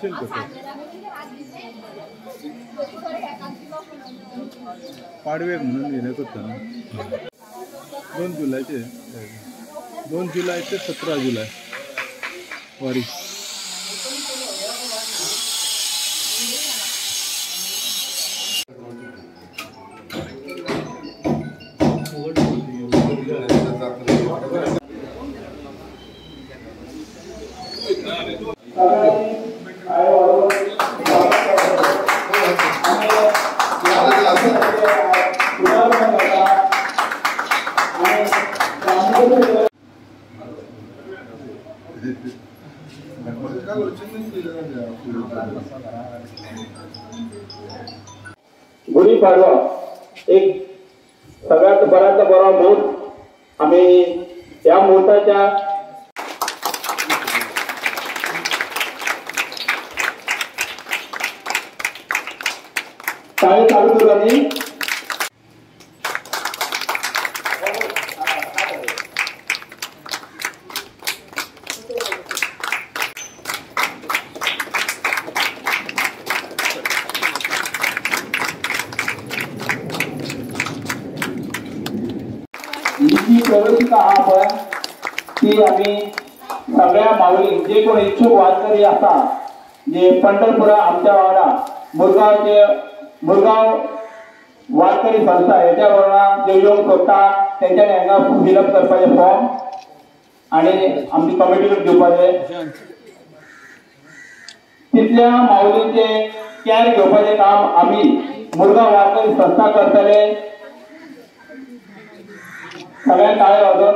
Special कसं पाडव्याक म्हणून येण्यात होतं ना 2 जुलैचे 2 जुलै ते 17 जुलै वारी गुढीपाडवा एक सगळ्यात बराच बरा मुहूर्त आम्ही या मुहूर्ताच्या टाळी चालू करून ही प्रवेशिका आपण ती आम्ही सगळ्या माऊली जे कोण इच्छुक वारकरी असा जे पंढरपुरा आमच्या वाडा मुरगाव वारकरी संस्था याच्यावर जे येऊन सोडता त्यांच्याने हांगा फिलअप करपाचे फॉर्म आणि आमची कमिटीकडे घेवपाचे तिथल्या माऊलींचे कॅर घेवपाचे काम आम्ही मुरगाव वारकरी संस्था करतले सगळ्यांना टाळ्या वाजवून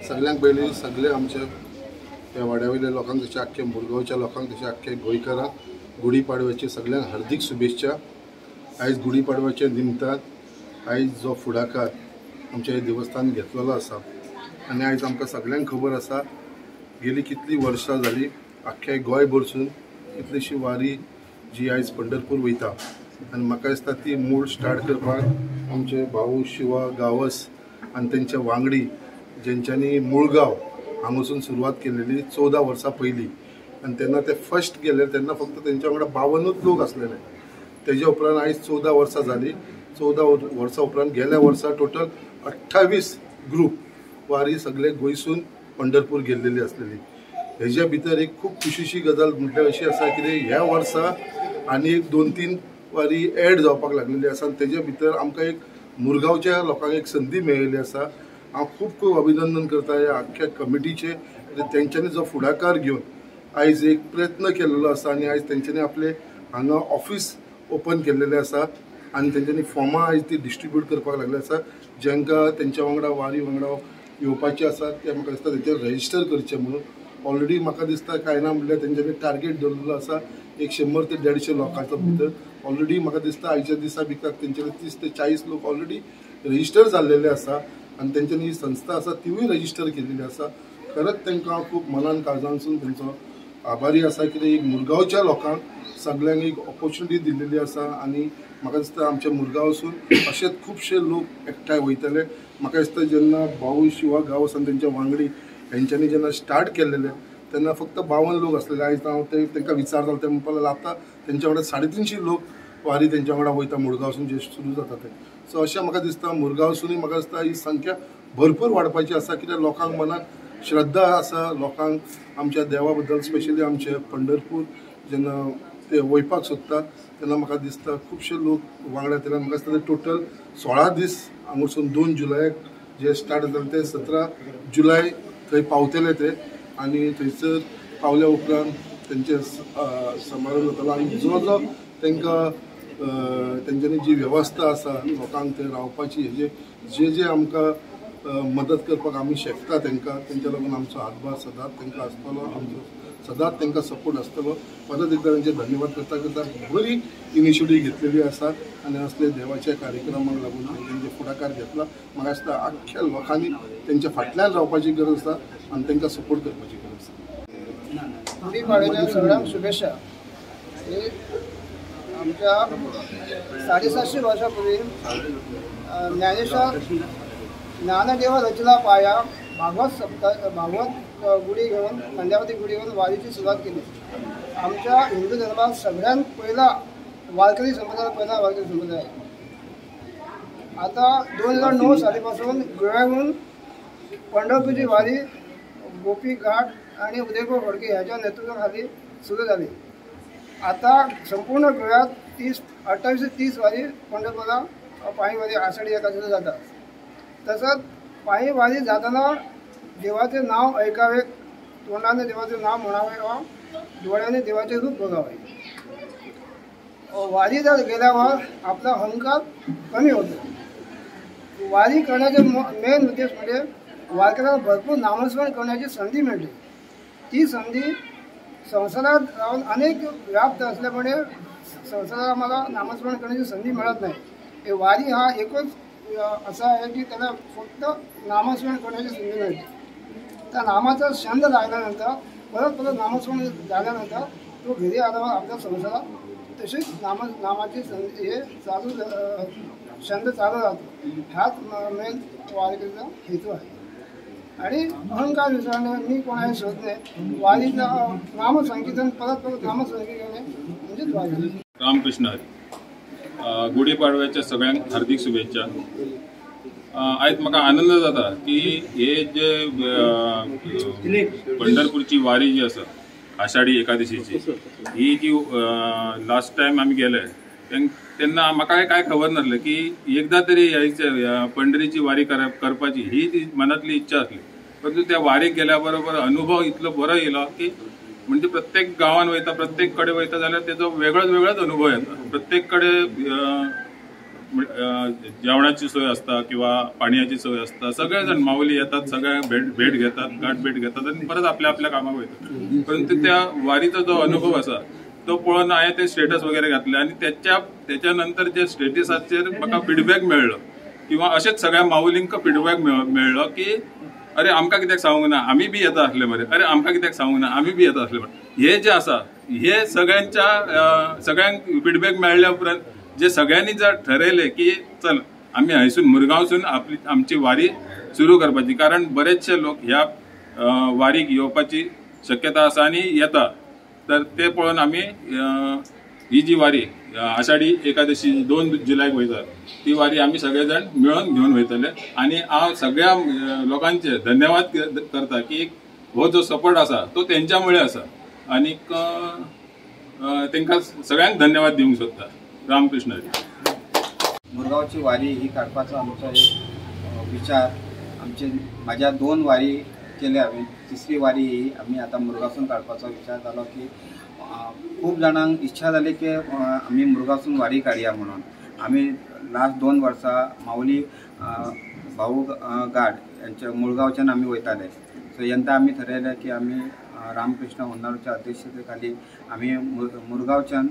सगळ्यांक पयलीं सगळे आमचे ह्या वाड्यावयल्या लोकांक तशें आख्ख्या मुरगांवच्या लोकांक तशें आख्ख्या गोंयकारांक गुढीपाडव्याची सगळ्यांक हार्दिक शुभेच्छा। आयज गुढीपाडव्याच्या निमतान आयज जो फुडाकार आमच्या हे देवस्थान घेतलेलो आसा आनी आयज आमकां सगळ्यांक खबर आसा गेली कितली वर्सां जाली आख्ख्या गोंय भरसून कितलीशी वारी जी आयज पंढरपूर वयता आनी म्हाका दिसता ती मूळ स्टार्ट करपाक आमचे भाऊ शिवा गावस आनी तेंच्या वांगडी जेंच्यांनी मुळगांव हांगासून सुरवात केलेली 14 वर्सां पयलीं आनी तेन्ना ते फर्स्ट गेले तेन्ना फक्त तेंच्या वांगडा 52 लोक आसलेले। तेजे उपरांत आयज 14 वर्सां जाली। 14 वर्सां उपरांत गेल्या वर्सा टोटल 28 ग्रूप वारी सगळे गोंयसून पंढरपूर गेल्लेली आसलेली। हेज्या भितर एक खूब खुशीची गजाल म्हटल्यार अशी आसा की ह्या वर्सा आनी एक 2-3 वारी एड जावपाक लागलेली आसा आनी तेजे भितर आमकां एक मुरगांवच्या लोकांक एक संदी मेळिल्ली आसा। हांव खूब खूब अभिनंदन करता ह्या आख्ख्या कमिटीचे तेंच्यांनी जो फुडाकार घेवन आयज एक प्रयत्न केल्लो आसा आनी आयज तेंच्यांनी आपले हांगा ऑफिस ओपन केल्लेले आसा आनी तेंच्यांनी फॉर्मां आयज ती डिस्ट्रिब्यूट करपाक लागले आसा जेंकां तेंच्या वांगडा वारी वांगडा येवपाचे आसा ते म्हाका दिसता तेंचेर रजिस्टर करचे म्हणून ऑलरेडी म्हाका दिसता काय ना म्हणल्यार तेंच्यांनी टार्गेट दवरलेलो आसा एक 100 ते 150 लोकांचो भितर ऑलरेडी म्हाका दिसता आयच्या दिसा भितर तेंच्यांनी 30 ते 40 लोक ऑलरेडी रजिस्टर जाल्लेले आसा आनी तेंच्यांनी ही संस्था आसा तिवूय रजिस्टर केलेली आसा। खरंच तांकां हांव खूब मनान काळजांसून तेंचो आभारी आसा कित्याक एक मुरगांवच्या लोकांक सगळ्यांक एक ऑपॉर्च्युनिटी दिल्लेली आसा आनी म्हाका दिसता आमच्या मुरगांवसून अशेच खुबशे लोक एकठांय वयतले। म्हाका दिसता जेन्ना भाऊ शिवा गांवस आनी तेंच्या वांगडी हेंच्यांनी जेन्ना स्टार्ट केल्लेले तेन्ना फक्त 52 लोक आसलेले। आयज हांव तांकां विचारतालो ते म्हणपाक लागले आतां तेंच्या वांगडा 350 लोक वारी तेंच्या वांगडा वयता मुरगांवसून जे सुरू जाता ते। सो अशें म्हाका दिसता मुरगांवसूनय म्हाका दिसता ही संख्या भरपूर वाडपाची आसा कित्याक लोकांक मनात श्रद्धा आसा लोकांक आमच्या देवा बद्दल स्पेशली आमचे पंढरपूर जेन्ना ते वयपाक सोदता तेन्ना म्हाका दिसता खुबशे लोक वांगडा येतले। म्हाका दिसता ते टोटल 16 दीस हांगासून 2 जुलयाक जे स्टार्ट जातले ते 17 जुलै थंय पावतले ते आनी थंयसर पावल्या उपरांत तेंचे समारंभ जातलो आनी जो जो तांकां तेंच्यांनी जी वेवस्था आसा लोकांक ते रावपाची हेजे जे जे आमकां मदत करपाक आमी शकता तांकां तेंच्या लागून आमचो हातभार सदांच तांकां आसतलो आमचो सदांच तांकां सपोर्ट आसतलो। परत एकदां तांचे धन्यवाद करता करता बरी इनिशिएटीव घेतलेली आसा आनी असले देवाच्या कार्यक्रमाक लागून तांचे फुडाकार घेतला। म्हाका दिसता आख्ख्या लोकांनी तेंच्या फाटल्यान रावपाची गरज आसा आनी तांकां सपोर्ट करपाची गरज आसा। गुढीपाडव्याच्या सगळ्यांक शुभेच्छा। आमच्या 750 वर्षापूर्वी ज्ञानेश्वर ज्ञानदेव रचला पाया भागवत गुढी घेऊन खंड्यावरती गुढी घेऊन वारीची सुरुवात केली. आमच्या हिंदू धर्मात सगळ्यात पहिला वारकरी संप्रदाय आहे. आता 2009 सालीपासून गोव्याहून पंढरपूरची वारी गोपी घाट आणि उदयपूर फडके ह्याच्या नेतृत्वाखाली सुरू झाली. आता संपूर्ण गोव्यात 28 ते 30 वारी पंढरपूरला पायी वारी आषाढी एकादशीला जातात. तसंच पायी वारी जाताना देवाचे नाव ऐकावे, तोंडाने देवाचे नाव म्हणावे व डोळ्याने देवाचे रूप बघावे. वारी जर गेल्यावर आपला अहंकार कमी होतो. वारी करण्याचे मेन उद्देश म्हणजे वारकऱ्याला भरपूर नामस्मरण करण्याची संधी मिळते. ती संधी संसारात राहून अनेक व्याप्त असल्यामुळे संसाराला मला नामस्मरण करण्याची संधी मिळत नाही. वारी हा एकच असा आहे की त्याला फक्त नामस्मरण करण्याची संधी मिळते. त्या नामाचा छंद लागल्यानंतर परत नामस्मरण झाल्यानंतर तो घरी आल्यावर आपल्या संसारात तसेच नामाची संधी हे चालू छंद चालू राहतो. हाच मेन वारीचा हेतू आहे. आणि अहंकार विसरणे, मी कोणाही शोध नाही. वारीचा नामसंकीर्तन परत नामसंकीर्तन म्हणजेच वारी. रामकृष्ण हरी. गुढीपाडव्याच्या सगळ्यांक हार्दिक शुभेच्छा. आयज म्हाका आनंद जाता की हे जे पंढरपूरची वारी जी आसा आषाढी एकादशीची ही जी लास्ट टायम आमी गेले तेन्ना म्हाका काय खबर नासलें की एकदा तरी ह्या पंढरीची वारी करपाची ही ती मनातली इच्छा आसली. परंतु त्या वारीक गेल्या बरोबर अनुभव इतलो बरो येयलो की म्हणजे प्रत्येक गांवान वयता, प्रत्येक कडेन वयता जाल्यार तेजो वेगळोच अनुभव येता. प्रत्येक कडेन जेवणाची सोय असता किंवा पाणयाची सोय असता. सगळे जण माऊली येतात, सगळे भेट घेतात, गाठभेट घेतात आणि परत आपल्या कामाक वयतात. परंतु त्या वारीचा जो अनुभव असा तो पळोवन हांवें ते स्टेटस वगैरे घातले आणि त्याच्या नंतर जे स्टेटसाचेर म्हाका फीडबॅक मेळ्ळो किंवा अशेंच सगळ्या माऊलींक फीडबॅक मेळ्ळो की अरे आमकां कित्याक सांगूंक ना, आमी बी येता आसले मरे, अरे आमकां कित्याक सांगूंक ना, आमी बी येता आसले मरे. हे जे आसा हे सगळ्यांक फीडबॅक मेळ्ळ्या उपरांत जे सगळ्यांनी जर ठरयले की चल आमी हांयसून मुरगांवसून आमची वारी सुरू करपाची, कारण बरेचशे लोक ह्या वारीक येवपाची शक्यता आसा आनी येता. तर ते पळोवन आमी ही जी वारी आषाढी एकादशी 2 जुलैक वयता ती वारी आमी सगळे जाण मेळून घेवन वयतले. आणि हांव सगळ्या लोकांचे धन्यवाद करता की हो जो सपोर्ट आसा तो तेंच्यामुळे आसा आणि तांकां सगळ्यांक धन्यवाद दिवंक सोदता. रामकृष्ण हरी. मुरगांवची वारी ही काडपाचो आमचो एक विचार. म्हाज्या 2 वारी केल्या हांवें. तिसरी वारी ही आमी आतां मुरगांवसून काडपाचो विचार जालो की खूब जाणांक इच्छा जाली की आमी मुरगांवसून वारी काडया म्हणून. आमी लास्ट 2 वर्सां माऊली भाऊ गाड यांच्या मुळगांवच्यान आमी वयताले. सो यंदा आमी ठरयलें की आमी रामकृष्ण होन्नावरच्या अध्यक्षतेखाली आमी मुरगांवच्यान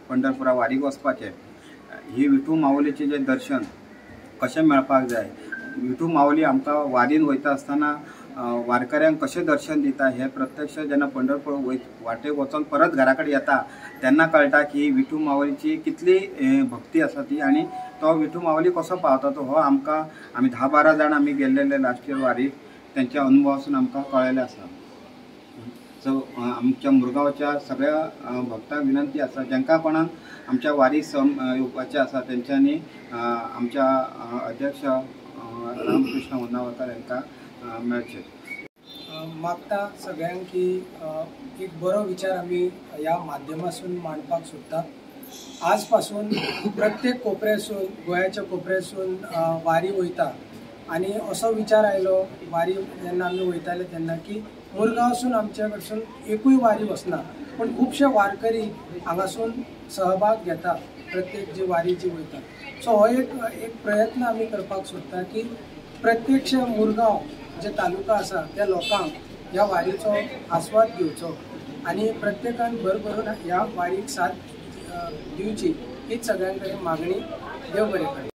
पंढरपुरा वारीक वचपाचें. ही विठू माऊलीचें जें दर्शन कशें मेळपाक जाय, विठू माऊली आमकां वारीन वयता आसतना वारकऱ्यांक कशें दर्शन दिता हें प्रत्यक्ष जेन्ना पंढरपूर वाटेक वचून परत घरा कडेन येता तेन्ना कळटा की विठू माऊलीची कितली भक्ती आसा ती आनी तो विठू माऊली कसो पावता तो हो आमकां आमी 10-12 जाण आमी गेल्लेले लास्ट इयर वारीक त्यांच्या अनुभवासून आमकां कळलेलें आसा. सो आमच्या मुरगांवच्या सगळ्या भक्तांक विनंती आसा जेंकां कोणाक आमच्या वारी येवपाचें आसा तेंच्यांनी आमच्या अध्यक्ष रामकृष्ण होन्नावरकार यांका मेळचे. मागता सगळ्यांक की एक बरो विचार आमी ह्या माध्यमासून मांडपाक सोदता. आज पासून प्रत्येक कोपऱ्यासून गोंयाच्या कोपऱ्यासून वारी वयता आणि असो विचार आयलो वारी जेन्ना आमी वयताले तेन्ना की मुरगांवसून आमच्या कडसून एकूय वारी वचना पण खुबशे वारकरी हांगासून सहभाग घेता प्रत्येक जी वारी जी वयता. सो हो एक प्रयत्न आमी करपाक सोदता की प्रत्यक्ष मुरगांव जे तालुका आसा त्या लोकांक ह्या वारीचो आस्वाद घेवचो आणि प्रत्येकान भरभरून ह्या वारीक साथ दिवची हीच सगळ्यां कडेन मागणी. देव बरें करूं.